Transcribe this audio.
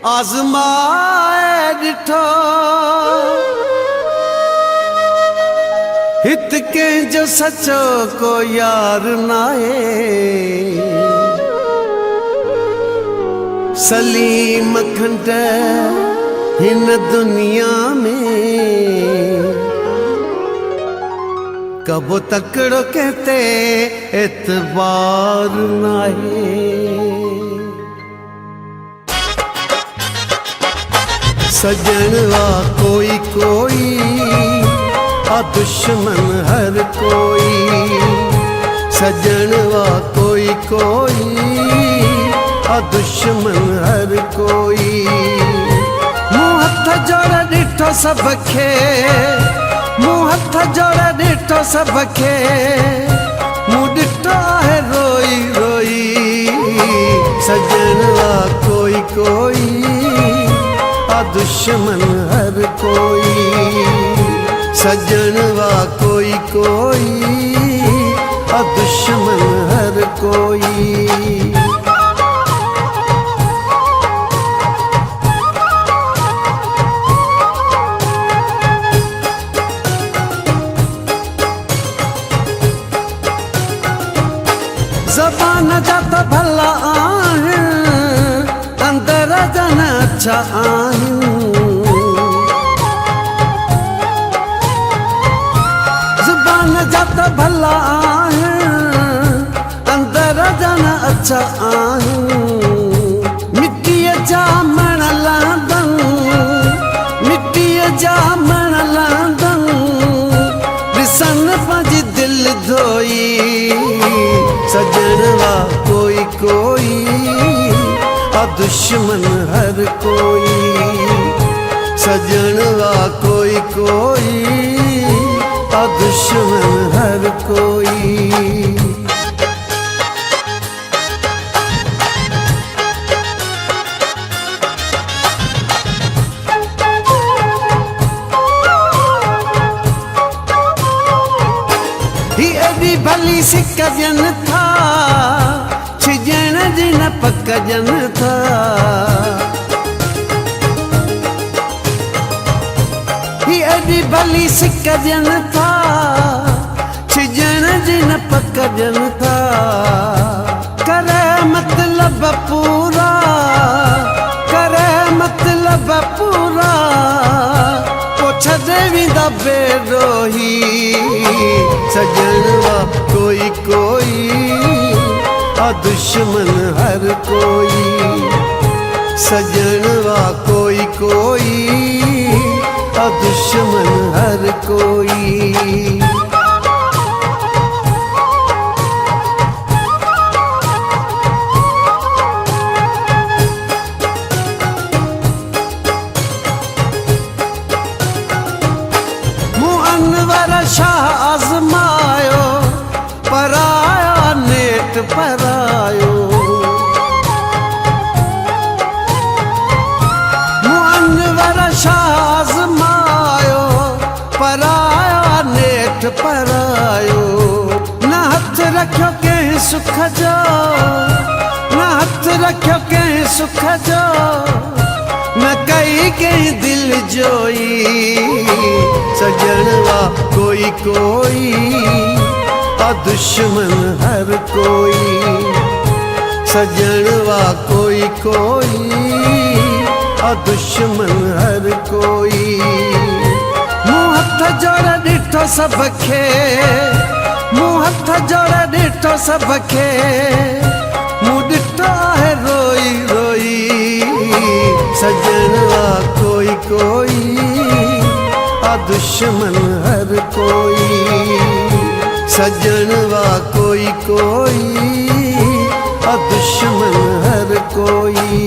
आजमाए डिठो हित के जो सचो को यार नाए सलीम खंड हिन दुनिया में कबो तकड़ो कहते एतबार नाए सजनवा कोई कोई आ दुश्मन हर कोई सजनवा कोई कोई आ दुश्मन हर कोई मुँह हथ जोड़ डिठो सबके मुँह हथ जोड़ डिठो सबके मुँह डिठो है रोई रोई सजनवा कोई कोई आ दुश्मन हर कोई सजनवा कोई कोई आ दुश्मन हर कोई ज़बान जात भला आहिन अंदर जन अच्छा आहिन ज़बान जात भला आहिन अंदर जन अच्छा आहिन मिट्टीअ जा मण लांदन मिट्टीअ जा मण लांदन ॾिसन पंहिंजी दिलि धोई सजनवा कोई कोई आ दुश्मन हर कोई सजनवा कोई कोई आ दुश्मन हर कोई एडी भली सिकजन था छिजण जी न पकजन था एडी भली सिकजन था छिजण जी न पकजन था करे मतलब पूरा करे मतलब पूरा पोछ देवी दा बेरोही सजनवा कोई कोई आ दुश्मन हर कोई सजनवा कोई कोई आ दुश्मन हर कोई अनवर शाह आजमायो पराया नेट परायो अनवर शाह आजमायो पराया नेट परायो न हथ रखियो कंहिं सुख जो न हथ रखियो कंहिं सुख जो न कई कंहिं दिल जोई सजनवा कोई कोई आ दुश्मन हर कोई सजनवा कोई कोई आ दुश्मन हर कोई मुँह हथ जोड़ डिठो सबके मुँह हथ जोड़ डिठो सबके मुँह डिठो है रोई रोई सजनवा कोई कोई आ दुश्मन हर कोई सजनवा कोई कोई आ दुश्मन हर कोई